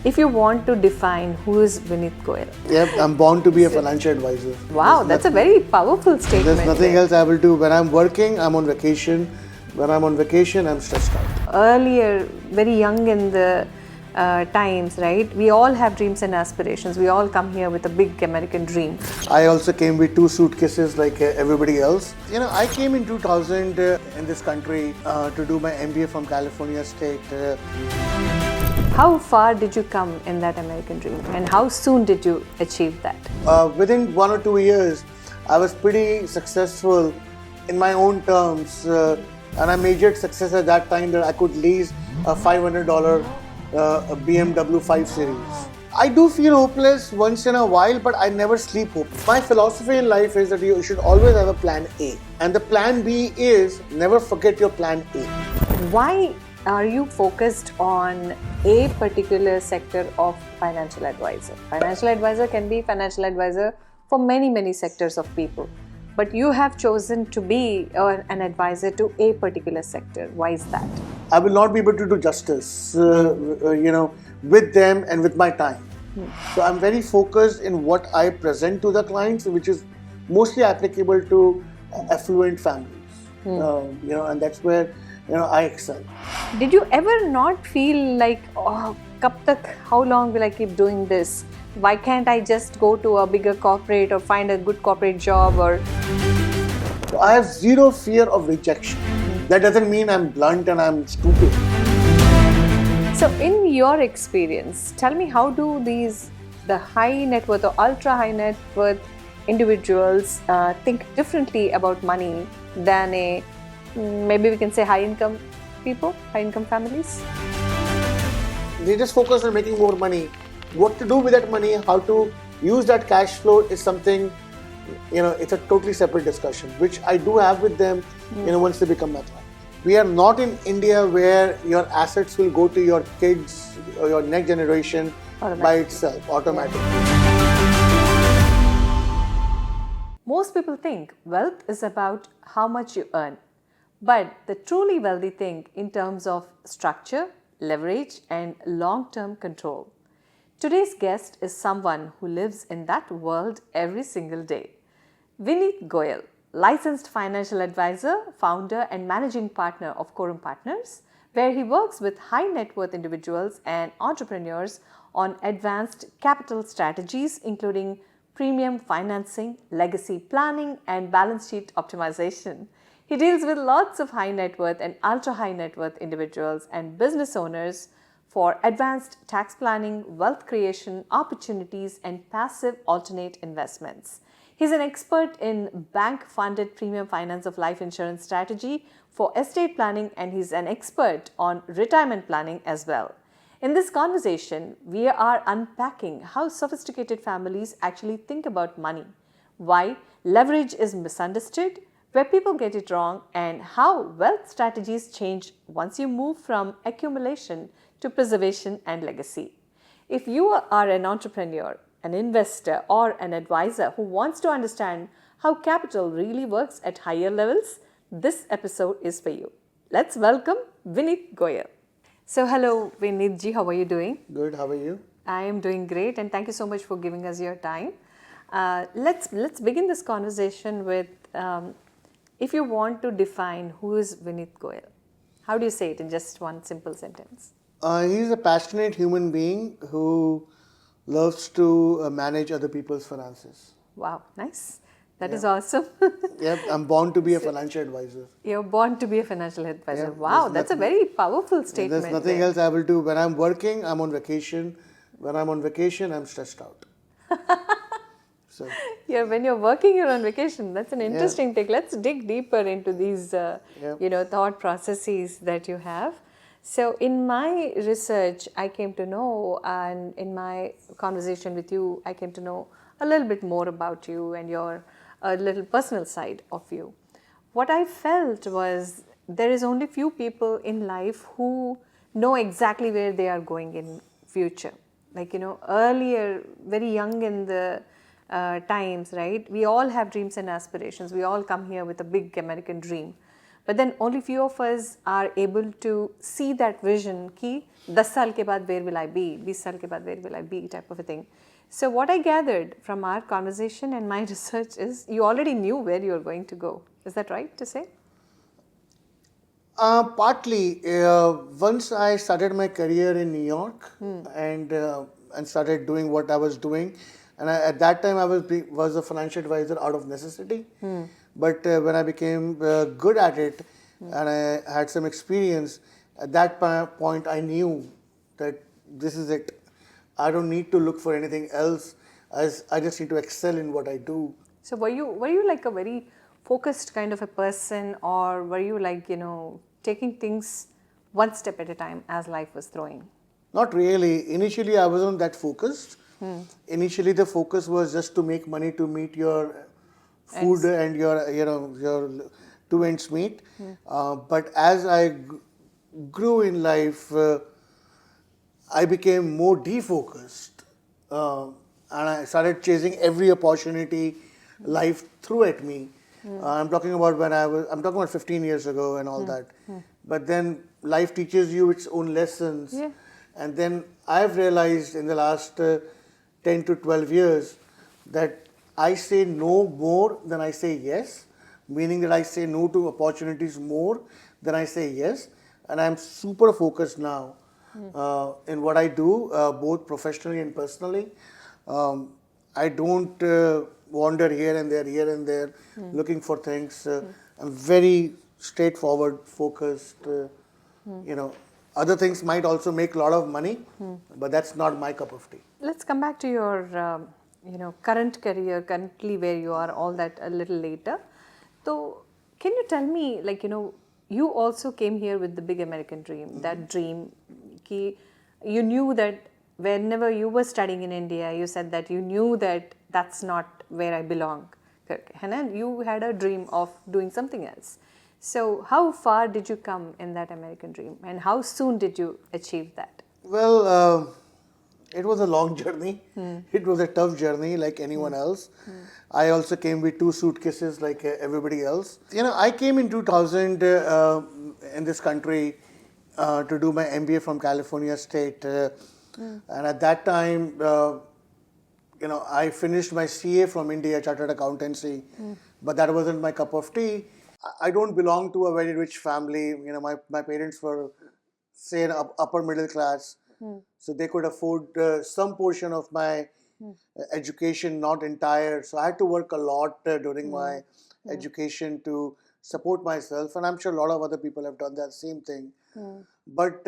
If you want to define who is Vineet Goyal. Yep, I'm born to be a financial advisor. Wow, that's a very powerful statement. There's nothing else I will do. When I'm working, I'm on vacation. When I'm on vacation, I'm stressed out. Earlier, very young in the times, right? We all have dreams and aspirations. We all come here with a big American dream. I also came with 2 suitcases like everybody else. You know, I came in 2000 in this country to do my MBA from California State. How far did you come in that American dream, and how soon did you achieve that? Within 1 or 2 years, I was pretty successful in my own terms, and I measured success at that time that I could lease a $500 a BMW 5 Series. I do feel hopeless once in a while, but I never sleep hopeless. My philosophy in life is that you should always have a plan A, and the plan B is never forget your plan A. Why are you focused on a particular sector of financial advisor? Financial advisor can be financial advisor for many sectors of people, but you have chosen to be an advisor to a particular sector. Why is that? I will not be able to do justice, with them and with my time. So I'm very focused in what I present to the clients, which is mostly applicable to affluent families. And that's where I excel. Did you ever not feel like, how long will I keep doing this? Why can't I just go to a bigger corporate or find a good corporate job? So I have zero fear of rejection. That doesn't mean I'm blunt and I'm stupid. So in your experience, tell me, how do the high net worth or ultra high net worth individuals think differently about money than maybe we can say high income people, high income families? They just focus on making more money. What to do with that money, how to use that cash flow is something, it's a totally separate discussion, which I do have with them, once they become my client. We are not in India where your assets will go to your kids or your next generation by itself, automatically. Most people think wealth is about how much you earn, but the truly wealthy think in terms of structure, leverage, and long-term control. Today's guest is someone who lives in that world every single day. Vineet Goyal, licensed financial advisor, founder and managing partner of Kuorum Partners, where he works with high net worth individuals and entrepreneurs on advanced capital strategies, including premium financing, legacy planning, and balance sheet optimization. He deals with lots of high net worth and ultra high net worth individuals and business owners for advanced tax planning, wealth creation, opportunities, and passive alternate investments. He's an expert in bank-funded premium finance of life insurance strategy for estate planning, and he's an expert on retirement planning as well. In this conversation, we are unpacking how sophisticated families actually think about money, why leverage is misunderstood, where people get it wrong, and how wealth strategies change once you move from accumulation to preservation and legacy. If you are an entrepreneur, an investor, or an advisor who wants to understand how capital really works at higher levels, this episode is for you. Let's welcome Vineet Goyal. So hello Vineet ji, how are you doing? Good, how are you? I am doing great, and thank you so much for giving us your time. Let's begin this conversation with, if you want to define who is Vineet Goyal, how do you say it in just one simple sentence? He's a passionate human being who loves to manage other people's finances. Wow, nice. That is awesome. Yep, I'm born to be a financial advisor. You're born to be a financial advisor. Wow, that's a very powerful statement. There's nothing else I will do. When I'm working, I'm on vacation. When I'm on vacation, I'm stressed out. So. Yeah, when you're working, you're on vacation. That's an interesting take. Let's dig deeper into these, thought processes that you have. So in my research, I came to know, and in my conversation with you, I came to know a little bit more about you and your little personal side of you. What I felt was there is only few people in life who know exactly where they are going in future. Like, earlier, very young in the times, right? We all have dreams and aspirations. We all come here with a big American dream. But then only few of us are able to see that vision कि 10 साल के बाद where will I be, 20 साल के बाद where will I be type of a thing. So what I gathered from our conversation and my research is you already knew where you were going to go. Is that right to say? Partly. Once I started my career in New York and started doing what I was doing, and at that time I was a financial advisor out of necessity. But when I became good at it and I had some experience, at that point I knew that this is it. I don't need to look for anything else. I just need to excel in what I do. So were you like a very focused kind of a person, or were you like, taking things one step at a time as life was throwing? Not really. Initially, I wasn't that focused. Initially, the focus was just to make money to meet your food and your two ends meet. But as I grew in life, I became more defocused, and I started chasing every opportunity life threw at me. I'm talking about I'm talking about 15 years ago and all that. But then life teaches you its own lessons. Yeah. And then I've realized in the last 10 to 12 years that I say no more than I say yes, meaning that I say no to opportunities more than I say yes. And I'm super focused now in what I do, both professionally and personally. I don't wander here and there, looking for things. I'm very straightforward, focused. Other things might also make a lot of money, but that's not my cup of tea. Let's come back to your, current career, currently where you are, all that a little later. So, can you tell me, you also came here with the big American dream, that dream, you knew that whenever you were studying in India, you said that you knew that that's not where I belong. And you had a dream of doing something else. So how far did you come in that American dream, and how soon did you achieve that? Well, it was a long journey. It was a tough journey like anyone else. I also came with 2 suitcases like everybody else. I came in 2000 in this country to do my MBA from California State. And at that time, I finished my CA from India, Chartered Accountancy, but that wasn't my cup of tea. I don't belong to a very rich family. My parents were, say, an upper middle class, so they could afford some portion of my education, not entire. So I had to work a lot during my education to support myself, and I'm sure a lot of other people have done that same thing. But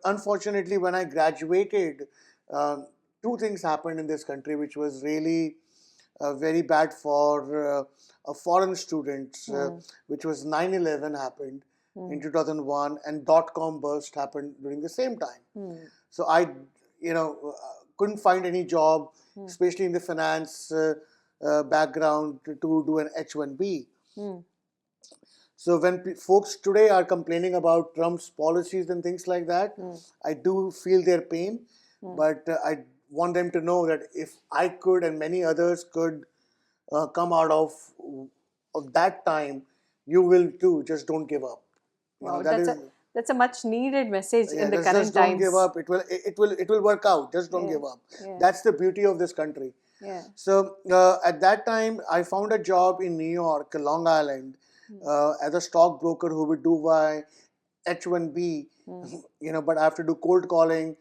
unfortunately, when I graduated, 2 things happened in this country which was really very bad for foreign students, which was 9/11 happened in 2001 and dot-com burst happened during the same time. So I, couldn't find any job, especially in the finance background, to do an H-1B. So when folks today are complaining about Trump's policies and things like that, I do feel their pain, but I want them to know that if I could and many others could come out of that time, you will too. Just don't give up. Wow, that's a much needed message in the current just don't times. give up. It will work out. Just don't give up. That's the beauty of this country. So at that time, I found a job in New York, Long Island, as a stockbroker who would do my H-1B, but I have to do cold calling,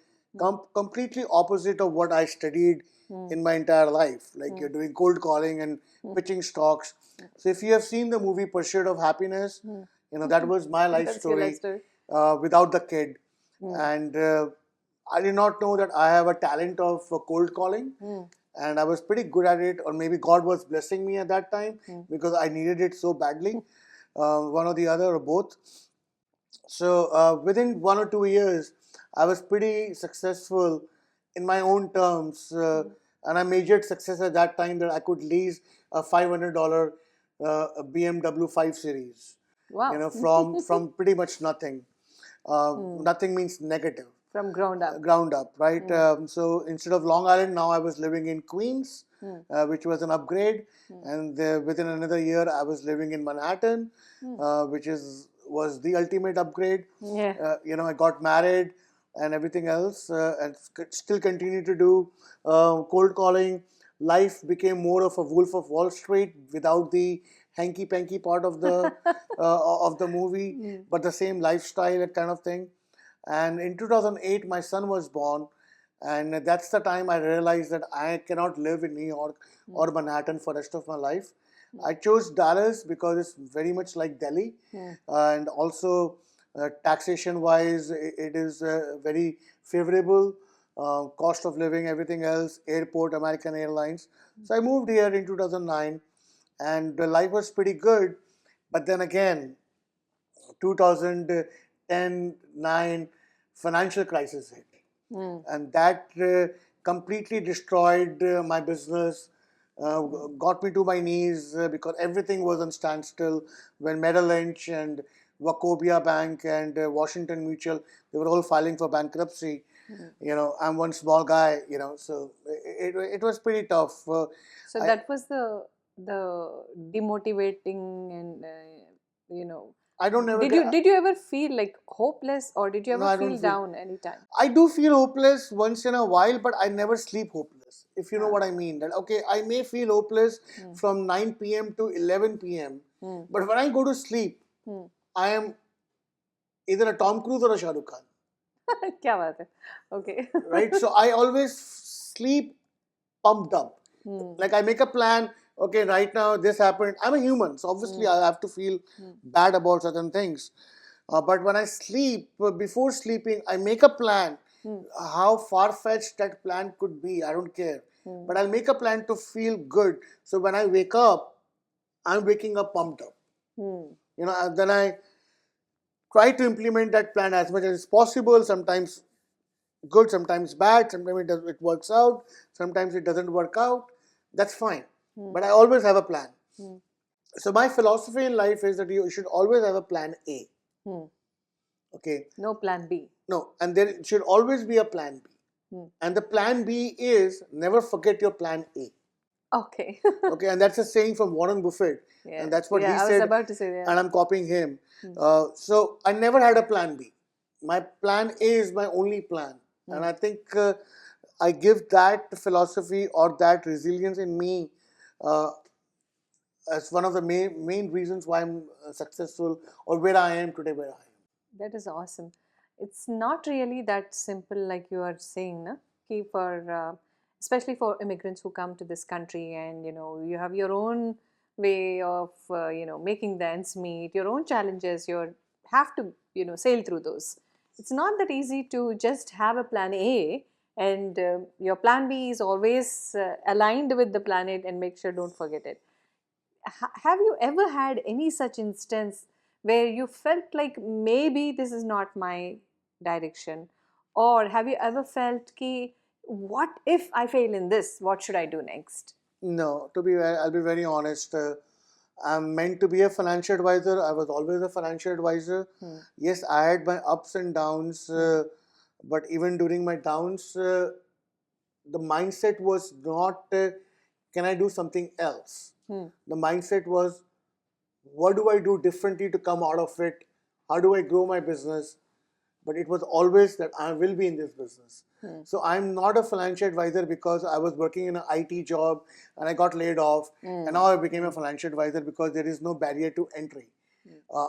completely opposite of what I studied in my entire life. Like you're doing cold calling and pitching stocks. So if you have seen the movie Pursuit of Happiness, that was my life story without the kid. And I did not know that I have a talent of cold calling. And I was pretty good at it, or maybe God was blessing me at that time because I needed it so badly, one or the other or both. So within 1 or 2 years, I was pretty successful in my own terms, and I measured success at that time that I could lease a $500 BMW 5 Series. Wow. From pretty much nothing. Nothing means negative. From ground up. Ground up, right? So instead of Long Island, now I was living in Queens, which was an upgrade. And within another year, I was living in Manhattan, which is was the ultimate upgrade. Yeah. I got married and everything else, and still continue to do cold calling. Life became more of a Wolf of Wall Street without the hanky panky part of the movie, but the same lifestyle, that kind of thing. And in 2008, my son was born, and that's the time I realized that I cannot live in New York or Manhattan for the rest of my life. I chose Dallas because it's very much like Delhi, and also taxation wise, it is very favorable. Cost of living, everything else, airport, American Airlines. So I moved here in 2009, and the life was pretty good. But then again, 2010-9 financial crisis hit, and that completely destroyed my business, got me to my knees because everything was on standstill when Merrill Lynch and Wachovia Bank and Washington Mutual, they were all filing for bankruptcy. I'm one small guy, so it was pretty tough. So that was the demotivating and I don't never did you ever feel like hopeless, or did you No, ever I don't feel feel- down anytime? I do feel hopeless once in a while, but I never sleep hopeless, if you know what I mean. That, okay, I may feel hopeless from 9 p.m. to 11 p.m., but when I go to sleep, I am either a Tom Cruise or a Shah Rukh Khan, क्या बात है? Okay. right? So I always sleep pumped up. Like I make a plan, okay, right now this happened. I'm a human, so obviously I have to feel bad about certain things. But when I sleep, before sleeping, I make a plan. How far-fetched that plan could be, I don't care. But I'll make a plan to feel good. So when I wake up, I'm waking up pumped up. And then I try to implement that plan as much as possible. Sometimes good, sometimes bad. Sometimes it works out. Sometimes it doesn't work out. That's fine. But I always have a plan. So my philosophy in life is that you should always have a plan A. Okay. No plan B. No, and there should always be a plan B. And the plan B is never forget your plan A. Okay. Okay, and that's a saying from Warren Buffett. Yeah. And that's what he I was said. about to say that. And I'm copying him. So I never had a plan B. My plan A is my only plan. And I think I give that philosophy or that resilience in me as one of the main reasons why I'm successful or where I am today, where I am. That is awesome. It's not really that simple, like you are saying, na? Ki for especially for immigrants who come to this country, and you have your own way of making the ends meet, your own challenges. You have to sail through those. It's not that easy to just have a plan A and your plan B is always aligned with the plan A, and make sure don't forget it. Have you ever had any such instance where you felt like maybe this is not my direction, or have you ever felt ki what if I fail in this, what should I do next? No, I'll be very honest. I'm meant to be a financial advisor. I was always a financial advisor. Yes, I had my ups and downs, but even during my downs, the mindset was not, can I do something else? The mindset was, what do I do differently to come out of it? How do I grow my business? But it was always that I will be in this business. So I'm not a financial advisor because I was working in an IT job and I got laid off, and now I became a financial advisor because there is no barrier to entry.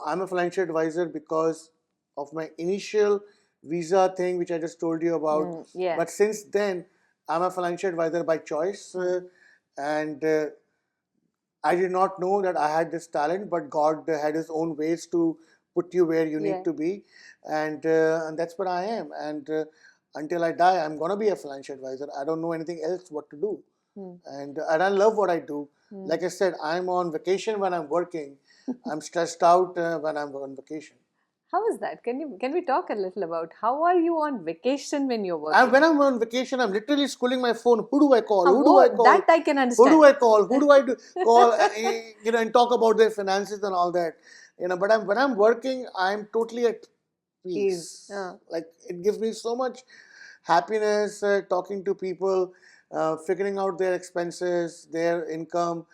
I'm a financial advisor because of my initial visa thing, which I just told you about. Yeah. But since then, I'm a financial advisor by choice, and I did not know that I had this talent, but God had His own ways to put you where you need to be, and that's what I am. And until I die, I'm gonna be a financial advisor. I don't know anything else what to do, and I love what I do. Like I said, I'm on vacation when I'm working. I'm stressed out when I'm on vacation. How is that? Can we talk a little about how are you on vacation when you're working? When I'm on vacation, I'm literally scrolling my phone. Who do I call? Who do Whoa, I call? that I can understand. Who do I call? Who do I call? And talk about their finances and all that. But when I'm working, I'm totally at peace. Like it gives me so much happiness talking to people, figuring out their expenses, their income,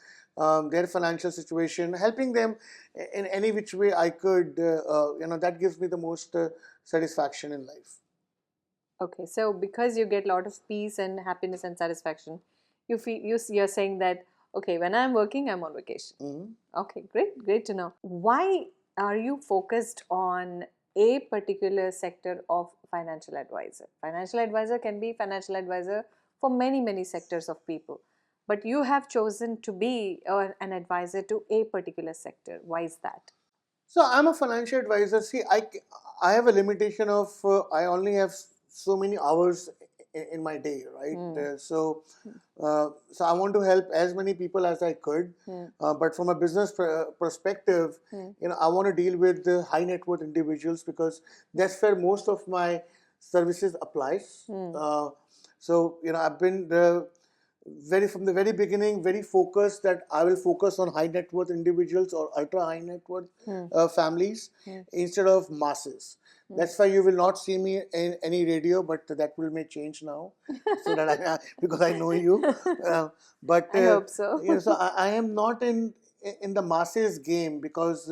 their financial situation, helping them in any which way I could. That gives me the most satisfaction in life. Okay, so because you get a lot of peace and happiness and satisfaction, you're saying that okay, when I'm working, I'm on vacation. Mm-hmm. Okay, great to know. Why are you focused on a particular sector of financial advisor? Financial advisor can be financial advisor for many sectors of people, but you have chosen to be an advisor to a particular sector. Why is that? So I'm a financial advisor. See, I have a limitation of I only have so many hours in my day, right? So I want to help as many people as I could. But from a business perspective, I want to deal with the high net worth individuals because that's where most of my services applies. I've been from the very beginning very focused that I will focus on high net worth individuals or ultra high net worth families instead of masses. That's why you will not see me in any radio, but that will may change now, so that because I know you. But I hope so. So I am not in the masses game because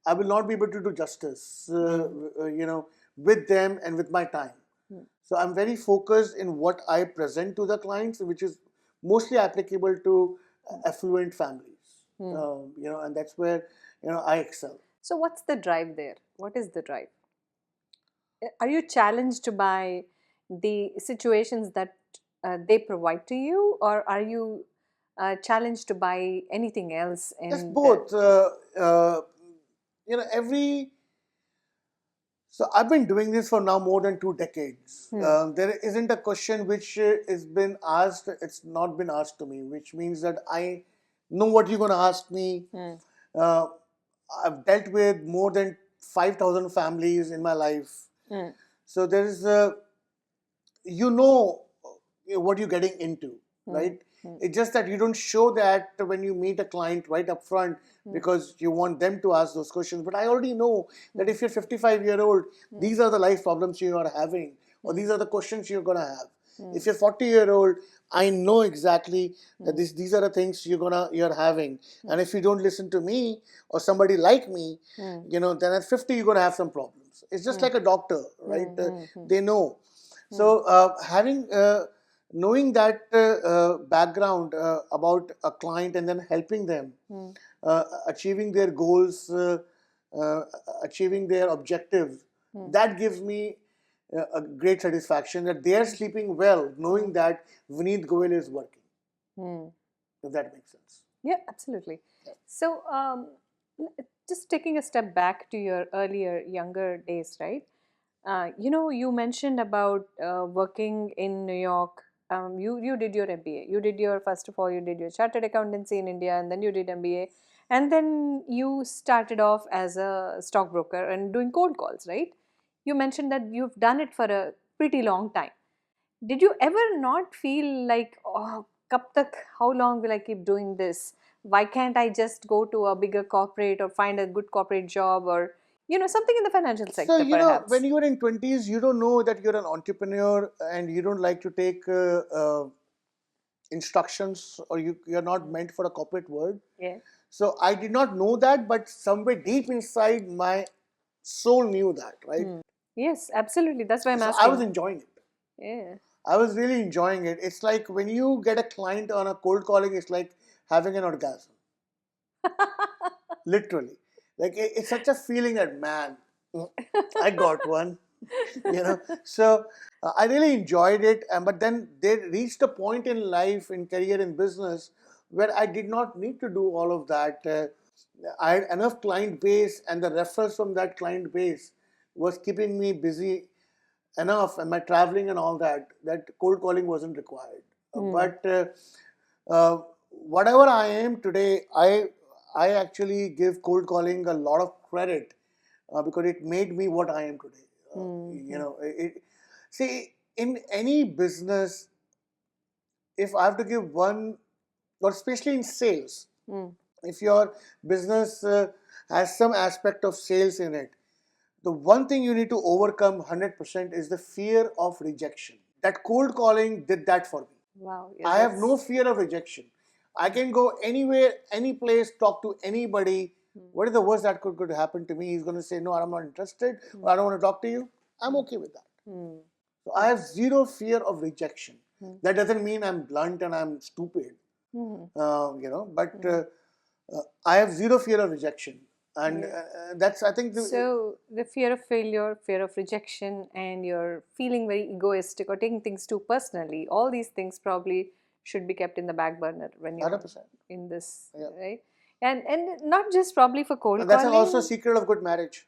I will not be able to do justice, with them and with my time. So I'm very focused in what I present to the clients, which is mostly applicable to affluent families. And that's where I excel. So what's the drive there? What is the drive? Are you challenged by the situations that they provide to you, or are you challenged by anything else? It's both. Every So I've been doing this for now more than 2 decades. There isn't a question which is been asked. It's not been asked to me, which means that I know what you're going to ask me. Uh, I've dealt with more than 5,000 families in my life. So there is what you're getting into, right? It's just that you don't show that when you meet a client right up front because you want them to ask those questions. But I already know that if you're 55-year-old, these are the life problems you are having, or these are the questions you're going to have. If you're 40-year-old, I know exactly that these are the things you're having. And if you don't listen to me or somebody like me, then at 50 you're going to have some problems. It's just like a doctor, right? They know. So knowing that background about a client and then helping them achieving their goals, achieving their objectives, that gives me a great satisfaction that they are sleeping well, knowing that Vineet Goyal is working. If that makes sense. Yeah, absolutely. So, just taking a step back to your earlier, younger days, right? You mentioned about working in New York. You did your MBA. You did first of all, you did your chartered accountancy in India, and then you did MBA. And then you started off as a stockbroker and doing cold calls, right? You mentioned that you've done it for a pretty long time. Did you ever not feel like, oh, kab tak, how long will I keep doing this? Why can't I just go to a bigger corporate or find a good corporate job or, something in the financial sector, So, perhaps? when you're in 20s, you don't know that you're an entrepreneur and you don't like to take instructions, or you're not meant for a corporate world. Yeah. So I did not know that, but somewhere deep inside my soul knew that, right? Yes, absolutely. That's why I'm So asking. I was enjoying it. Yeah. I was really enjoying it. It's like when you get a client on a cold calling, it's like having an orgasm. Literally. Like it's such a feeling that, man, I got one. So I really enjoyed it. But then they reached a point in life, in career, in business, where I did not need to do all of that. I had enough client base, and the referrals from that client base was keeping me busy enough, and my traveling and all that cold calling wasn't required. But whatever I am today, I actually give cold calling a lot of credit because it made me what I am today. See, in any business, if I have to give one, or especially in sales, if your business has some aspect of sales in it, the one thing you need to overcome 100% is the fear of rejection. That cold calling did that for me. Wow. Yeah, I have no fear of rejection. I can go anywhere, any place, talk to anybody. What is the worst that could happen to me? He's going to say, no, I'm not interested, or I don't want to talk to you. I'm okay with that. So I have zero fear of rejection. That doesn't mean I'm blunt and I'm stupid, but I have zero fear of rejection. And that's, I think... So the fear of failure, fear of rejection, and you're feeling very egoistic or taking things too personally, all these things probably should be kept in the back burner when you're 100%. in this, right? And not just probably for cold And that's calling. also a secret of good marriage.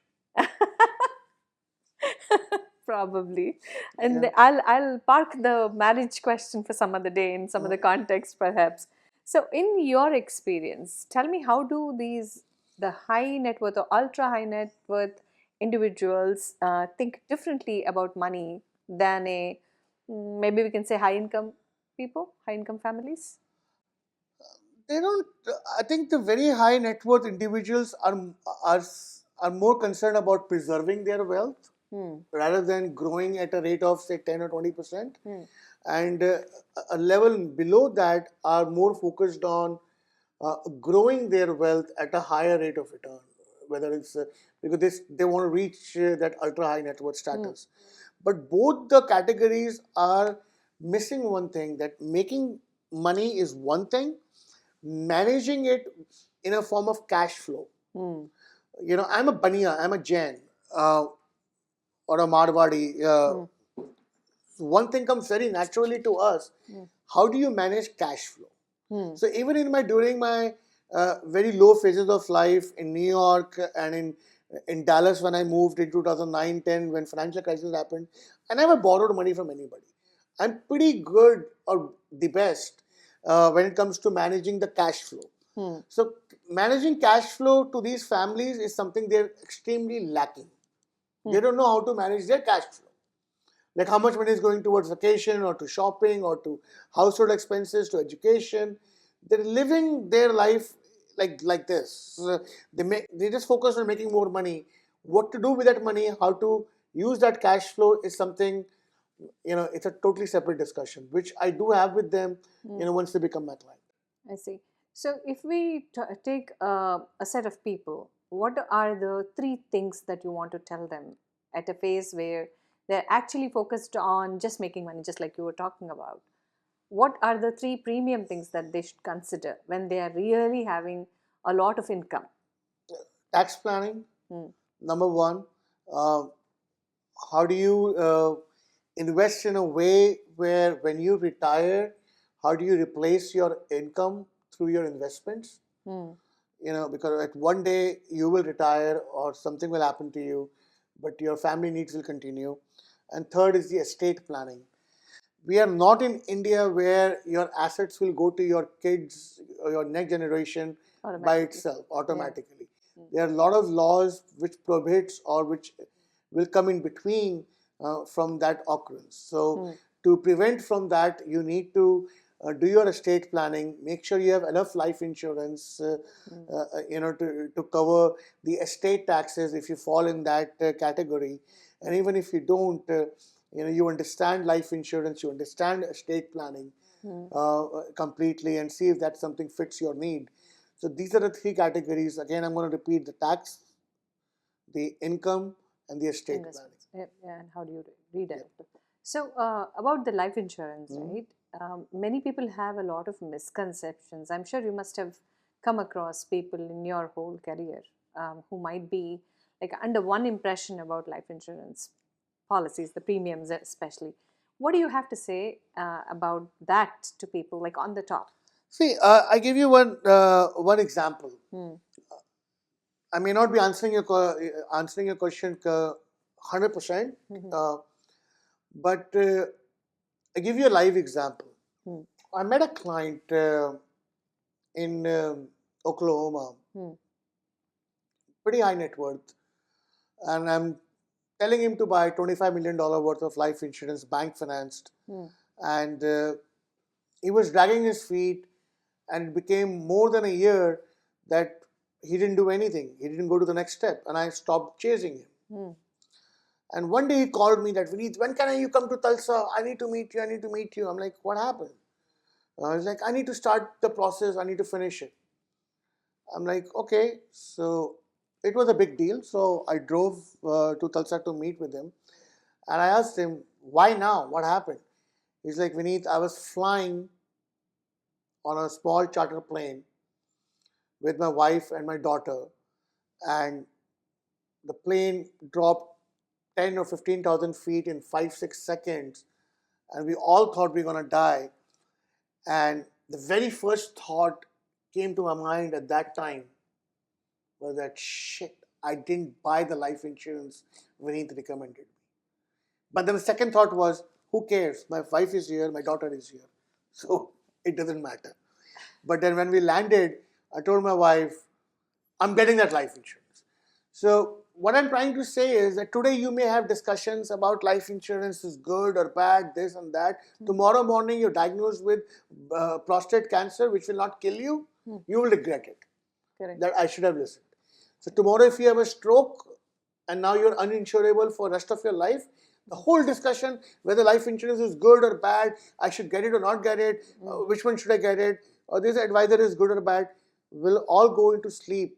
Probably. And I'll park the marriage question for some other day in some other context perhaps. So in your experience, tell me, how do the high net worth or ultra high net worth individuals think differently about money than maybe we can say high income people, high income families? They don't. I think the very high net worth individuals are more concerned about preserving their wealth rather than growing at a rate of say 10 or 20%. And a level below that are more focused on growing their wealth at a higher rate of return, whether it's because they want to reach that ultra high net worth status. But both the categories are missing one thing, that making money is one thing, managing it in a form of cash flow. I'm a Baniya, I'm a Jain, or a Marwadi. One thing comes very naturally to us. How do you manage cash flow? So even during my very low phases of life in New York and in Dallas when I moved in 2009-10 when financial crisis happened, I never borrowed money from anybody. I'm pretty good or the best when it comes to managing the cash flow. So managing cash flow to these families is something they're extremely lacking. They don't know how to manage their cash flow. Like how much money is going towards vacation or to shopping or to household expenses, to education. They're living their life like this. They just focus on making more money. What to do with that money, how to use that cash flow is something, it's a totally separate discussion, which I do have with them, once they become my client. I see. So if we take a set of people, what are the 3 things that you want to tell them at a phase where they're actually focused on just making money, just like you were talking about? What are the 3 premium things that they should consider when they are really having a lot of income? Tax planning, number 1. How do you invest in a way where when you retire, how do you replace your income through your investments? Because at one day you will retire or something will happen to you, but your family needs will continue. And third is the estate planning. We are not in India where your assets will go to your kids or your next generation by itself automatically. There are a lot of laws which prohibits or which will come in between from that occurrence. So to prevent from that, you need to do your estate planning. Make sure you have enough life insurance, to cover the estate taxes if you fall in that category. And even if you don't, you understand life insurance, you understand estate planning completely, and see if that something fits your need. So these are the 3 categories. Again, I'm going to repeat: the tax, the income, and the estate planning. And how do you redirect it? So about the life insurance, right? Many people have a lot of misconceptions. I'm sure you must have come across people in your whole career who might be like under one impression about life insurance policies, the premiums especially. What do you have to say about that to people, like on the top? See, I give you one example. I may not be answering your question 100%, but I give you a live example. I met a client in Oklahoma, pretty high net worth, and I'm telling him to buy $25 million worth of life insurance, bank financed, and he was dragging his feet, and it became more than a year that he didn't do anything. He didn't go to the next step, and I stopped chasing him. And one day he called me that, Vineet, when can you come to Tulsa? I need to meet you. I'm like, what happened? He's like, I need to start the process, I need to finish it. I'm like, okay. So it was a big deal. So I drove to Tulsa to meet with him. And I asked him, why now? What happened? He's like, Vineet, I was flying on a small charter plane with my wife and my daughter, and the plane dropped 10 or 15,000 feet in 5-6 seconds, and we all thought we were going to die. And the very first thought came to my mind at that time was that, shit, I didn't buy the life insurance Vineet recommended me. But then the second thought was, who cares? My wife is here, my daughter is here. So it doesn't matter. But then when we landed, I told my wife, I'm getting that life insurance. So what I'm trying to say is that today you may have discussions about life insurance is good or bad, this and that. Tomorrow morning you're diagnosed with prostate cancer, which will not kill you. You will regret it. Correct. That I should have listened. So tomorrow if you have a stroke and now you're uninsurable for the rest of your life, the whole discussion whether life insurance is good or bad, I should get it or not get it, which one should I get it, or this advisor is good or bad, will all go into sleep,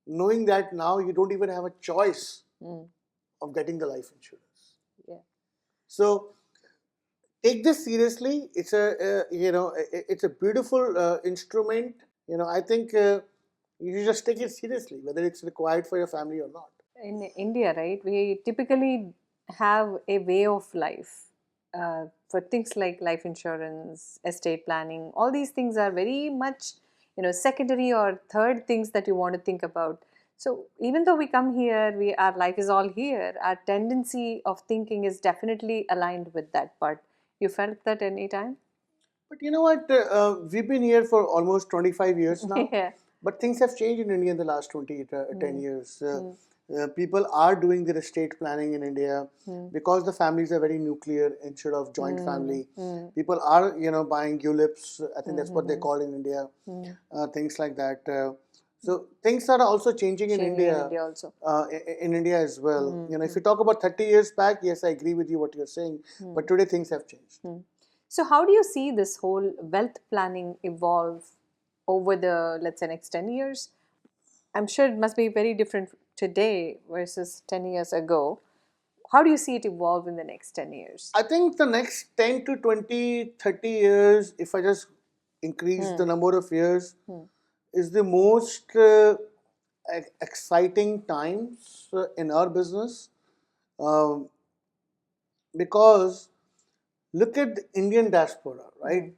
knowing that now you don't even have a choice of getting the life insurance. Yeah. So take this seriously. It's it's a beautiful instrument. I think you just take it seriously, whether it's required for your family or not. In India, right, we typically have a way of life for things like life insurance, estate planning. All these things are very much, secondary or third things that you want to think about. So even though we come here, our life is all here. Our tendency of thinking is definitely aligned with that part. You felt that any time? But you know what? We've been here for almost 25 years now. Yeah. But things have changed in India in the last 10 years. People are doing their estate planning in India because the families are very nuclear instead of joint family. People are, buying ULIPs. I think that's what they call in India. Things like that. So things are also changing in India. Also. In India as well. If you talk about 30 years back, yes, I agree with you what you're saying. But today things have changed. So how do you see this whole wealth planning evolve over the, let's say, next 10 years? I'm sure it must be very different today versus 10 years ago. How do you see it evolve in the next 10 years? I think the next 10 to 20, 30 years, if I just increase the number of years, is the most exciting times in our business. Because look at the Indian diaspora, right?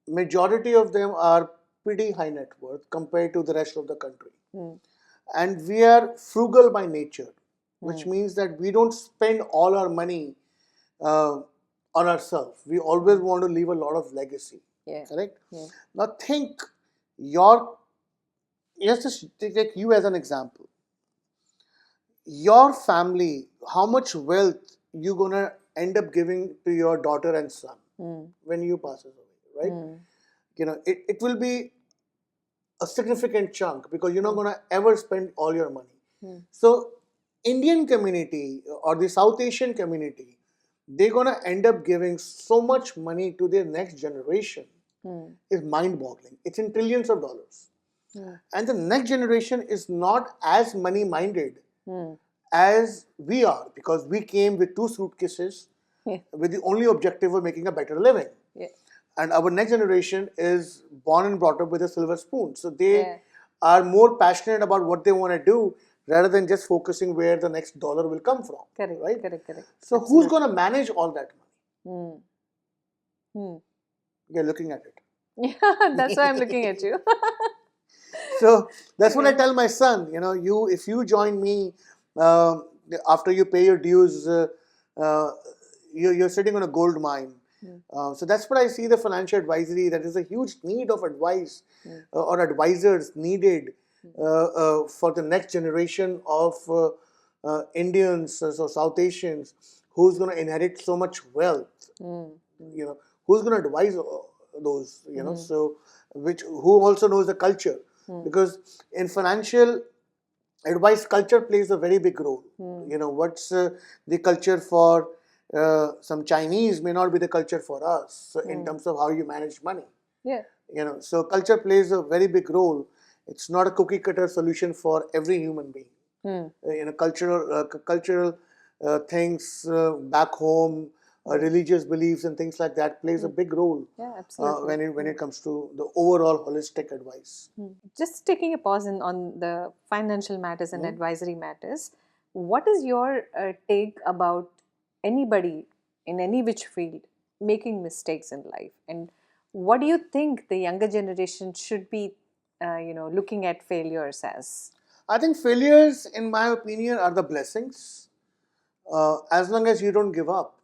Majority of them are pretty high net worth compared to the rest of the country. And we are frugal by nature, which means that we don't spend all our money on ourselves. We always want to leave a lot of legacy. Yeah. Correct? Yeah. Now think let's just take you as an example. Your family, how much wealth you gonna end up giving to your daughter and son when you pass away, right? It will be a significant chunk because you're not gonna ever spend all your money. So Indian community or the South Asian community, they're gonna end up giving so much money to their next generation. Is mind-boggling. It's in trillions of dollars. And the next generation is not as money-minded as we are because we came with 2 suitcases with the only objective of making a better living. Yeah. And our next generation is born and brought up with a silver spoon. So they are more passionate about what they want to do rather than just focusing where the next dollar will come from. Correct, right? Correct. So who's going to manage all that money? You're looking at it. Yeah, that's why I'm looking at you. So that's what I tell my son. If you join me after you pay your dues, you're sitting on a gold mine. So that's what I see the financial advisory. That is a huge need of advice or advisors needed for the next generation of Indians, so South Asians, who's going to inherit so much wealth. Who's going to advise those? So who also knows the culture, because in financial advice, culture plays a very big role. What's the culture for some Chinese may not be the culture for us in terms of how you manage money. Yeah. So culture plays a very big role. It's not a cookie cutter solution for every human being. Cultural things back home, religious beliefs and things like that plays a big role. Yeah, absolutely. When it comes to the overall holistic advice. Just taking a pause on the financial matters and advisory matters, what is your take about anybody in any which field making mistakes in life, and what do you think the younger generation should be looking at failures as? I think failures, in my opinion, are the blessings, as long as you don't give up.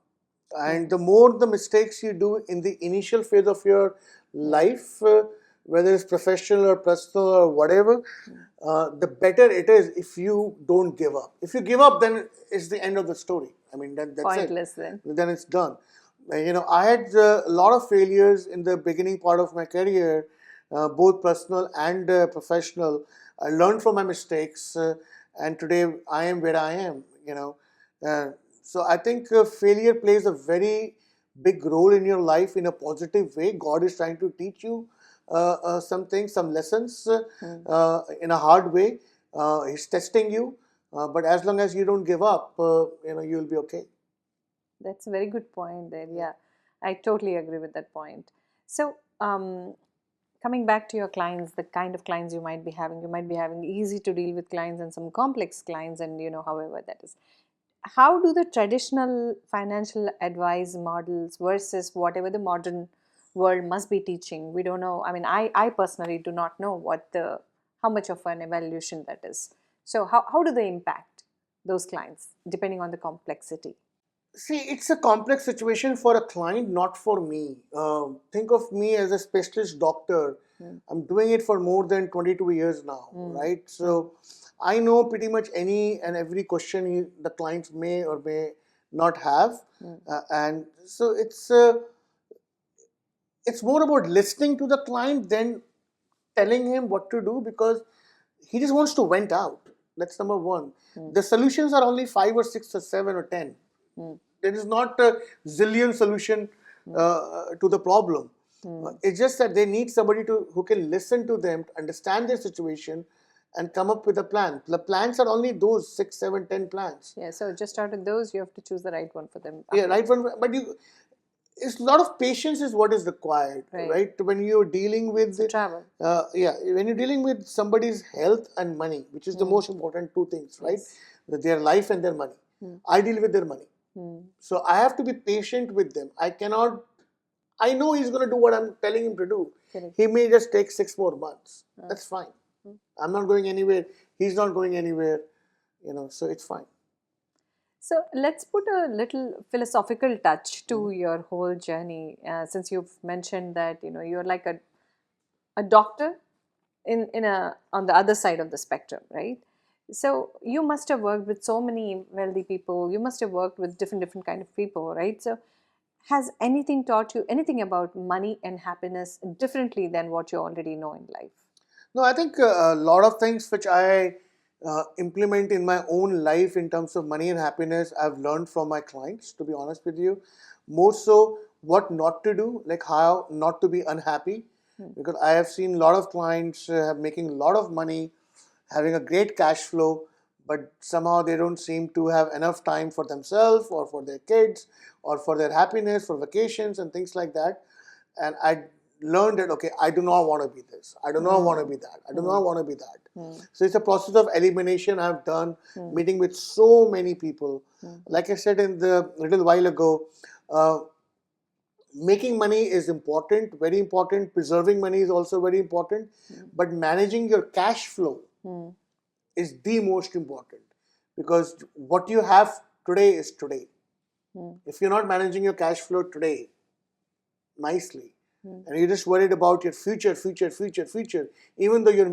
And the more the mistakes you do in the initial phase of your life, whether it's professional or personal or whatever, the better it is if you don't give up. If you give up, then it's the end of the story. I mean, that's Pointless it. then. Then it's done. I had a lot of failures in the beginning part of my career, both personal and professional. I learned from my mistakes, and today I am where I am. So I think failure plays a very big role in your life in a positive way. God is trying to teach you some lessons in a hard way. He's testing you, but as long as you don't give up, you'll be okay. That's a very good point there. Yeah, I totally agree with that point. So, coming back to your clients, the kind of clients you might be having easy to deal with clients and some complex clients, and however that is. How do the traditional financial advice models versus whatever the modern world must be teaching? We don't know. I mean, I personally do not know how much of an evaluation that is. So how do they impact those clients depending on the complexity? See, it's a complex situation for a client, not for me. Think of me as a specialist doctor. I'm doing it for more than 22 years now, right? So I know pretty much any and every question the clients may or may not have. And so it's more about listening to the client than telling him what to do, because he just wants to vent out. That's number one. The solutions are only 5 or 6 or 7 or 10. There is not a zillion solution to the problem. It's just that they need somebody who can listen to them, understand their situation, and come up with a plan. The plans are only those 6, 7, 10 plans. Yeah, so just out of those, you have to choose the right one for them. Yeah, right one. But it's a lot of patience is what is required, right? When you're dealing with travel. When you're dealing with somebody's health and money, which is the most important two things, right? Their life and their money. I deal with their money. So I have to be patient with them. I know he's going to do what I'm telling him to do. Correct. He may just take 6 more months. That's fine. I'm not going anywhere. He's not going anywhere. So it's fine. So let's put a little philosophical touch to your whole journey. Since you've mentioned that you're like a doctor on the other side of the spectrum, right? So you must have worked with so many wealthy people. You must have worked with different kind of people, right? So has anything taught you anything about money and happiness differently than what you already know in life? No, I think a lot of things which I implement in my own life in terms of money and happiness, I've learned from my clients, to be honest with you. More so what not to do, like how not to be unhappy. Because I have seen a lot of clients making a lot of money, having a great cash flow, but somehow they don't seem to have enough time for themselves or for their kids or for their happiness, for vacations and things like that. And I learned that, okay, I do not want to be this. I do not want to be that. I do not want to be that. So it's a process of elimination I've done, meeting with so many people. Like I said in the little while ago, making money is important, very important. Preserving money is also very important. But managing your cash flow is the most important, because what you have today is today. If you're not managing your cash flow today nicely, and you're just worried about your future, even though you're in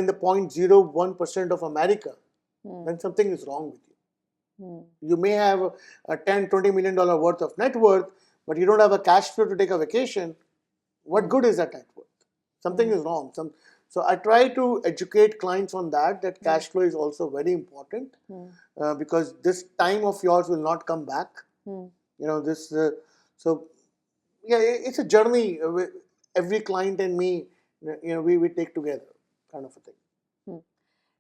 the 0.01% of America, then something is wrong with you. You may have a $10, $20 million worth of net worth, but you don't have a cash flow to take a vacation. What good is that net worth? Something is wrong. So I try to educate clients on that cash flow is also very important, because this time of yours will not come back. Hmm. This. So yeah, it's a journey. Every client and me, we take together, kind of a thing. Hmm.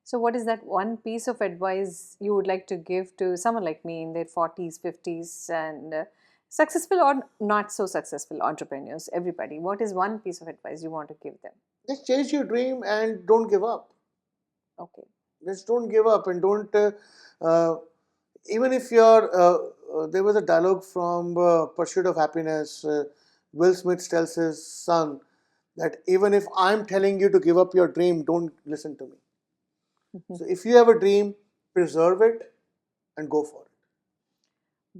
So, what is that one piece of advice you would like to give to someone like me in their 40s, 50s, and successful or not so successful entrepreneurs, everybody? What is one piece of advice you want to give them? Just chase your dream and don't give up. Okay. Just don't give up and don't. Uh, Even if you're, there was a dialogue from Pursuit of Happiness. Will Smith tells his son that even if I'm telling you to give up your dream, don't listen to me. Mhm. So if you have a dream, preserve it and go for it.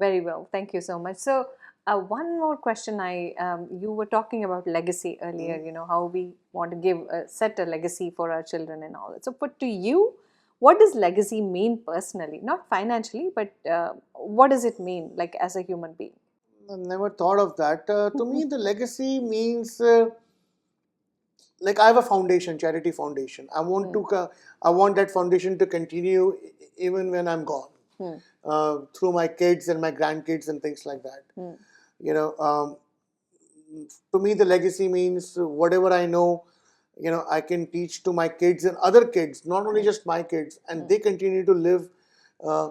Very well. Thank you so much. So, one more question. You were talking about legacy earlier. Mhm. You know how we want to give set a legacy for our children and all that. So, put to you, what does legacy mean personally, not financially, but what does it mean, like as a human being? I never thought of that. To me, the legacy means like I have a foundation, charity foundation. I want that foundation to continue even when I'm gone, Hmm. through my kids and my grandkids and things like that. Hmm. You know, to me, the legacy means whatever I know, I can teach to my kids and other kids, not only just my kids, and they continue to live. Uh,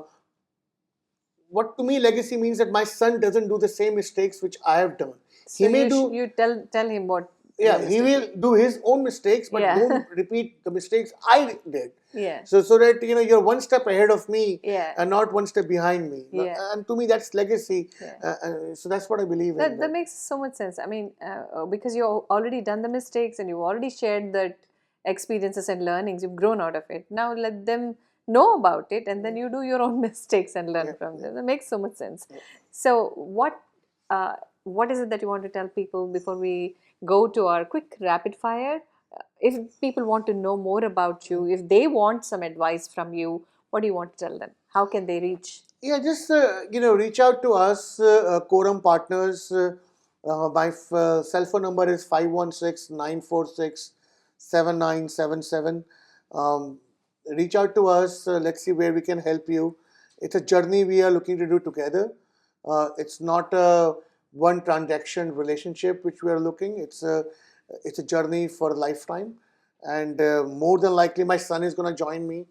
what to me legacy means that my son doesn't do the same mistakes which I have done. So He may do, you tell him what your yeah, he mistake will is. do his own mistakes, but Yeah. don't repeat the mistakes I did. Yeah. So that you're one step ahead of me Yeah. and not one step behind me. Yeah. And to me, that's legacy. Yeah. So that's what I believe in. That makes so much sense. I mean, because you've already done the mistakes and you've already shared that experiences and learnings, you've grown out of it. Now let them know about it, and then you do your own mistakes and learn Yeah, from yeah. them. That makes so much sense. Yeah. So, what is it that you want to tell people before we go to our quick rapid fire? If people want to know more about you, if they want some advice from you, what do you want to tell them? How can they reach? Yeah, just reach out to us, Quorum Partners. My cell phone number is 516-946-7977. Reach out to us. Let's see where we can help you. It's a journey we are looking to do together. It's not a one transaction relationship which we are looking. It's a journey for a lifetime, and more than likely, my son is going to join me.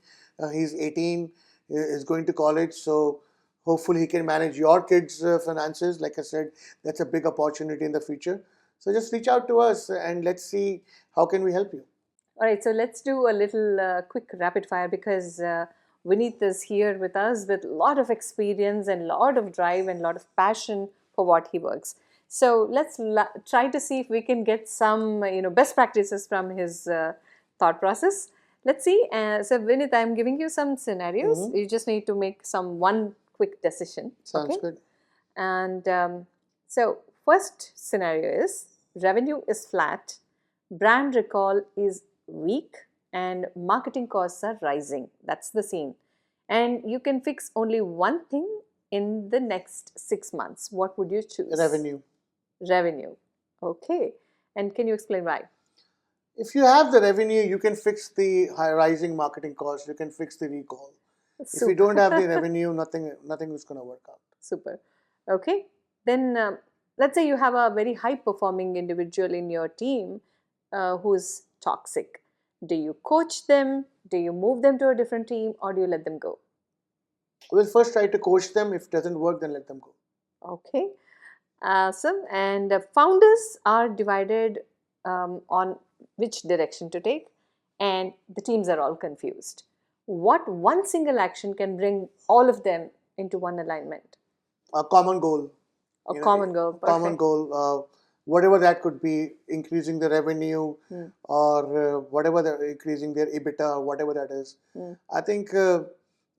He's 18, is going to college, so hopefully he can manage your kids' finances. Like I said, that's a big opportunity in the future. So just reach out to us and let's see how can we help you. All right, so let's do a little quick rapid fire because Vineeth is here with us with a lot of experience and a lot of drive and a lot of passion for what he works. So let's try to see if we can get some best practices from his thought process. Let's see. So Vineeth, I'm giving you some scenarios. You just need to make one quick decision. Sounds Okay. good. And so first scenario is revenue is flat, brand recall is weak, and marketing costs are rising. That's the scene. And you can fix only one thing in the next 6 months. What would you choose? Revenue. Revenue. Okay. And can you explain why? If you have the revenue, you can fix the rising marketing costs. You can fix the recall. If you don't have the revenue, nothing is going to work out. Super. Okay. Then let's say you have a very high performing individual in your team who's toxic. Do you coach them? Do you move them to a different team, or do you let them go? We'll first try to coach them. If it doesn't work, then let them go. Okay. Awesome. And founders are divided on which direction to take, and the teams are all confused. What one single action can bring all of them into one alignment? A common goal. A common goal. Common Perfect. goal. Whatever that could be, increasing the revenue or whatever increasing their EBITDA, whatever that is. I think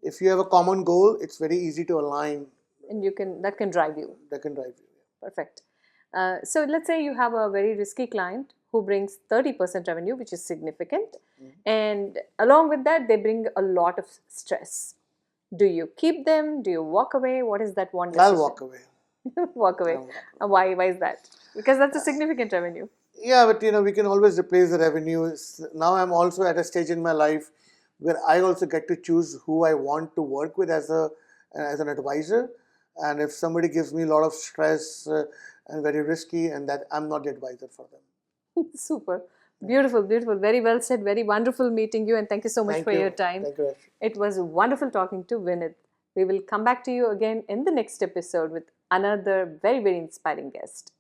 if you have a common goal, it's very easy to align. And that can drive you. That can drive you. Perfect. So let's say you have a very risky client who brings 30% revenue, which is significant. And along with that, they bring a lot of stress. Do you keep them? Do you walk away? What is that one decision? I'll walk away. Walk away. Why is that? Because that's a significant revenue. Yeah, but we can always replace the revenue. Now I'm also at a stage in my life where I also get to choose who I want to work with as an advisor. And if somebody gives me a lot of stress and very risky, and that I'm not the advisor for them. Super. Beautiful, beautiful. Very well said. Very wonderful meeting you, and thank you so much Thank for you. your time. Thank you, Raj. It was wonderful talking to Vineet. We will come back to you again in the next episode with another very, very inspiring guest.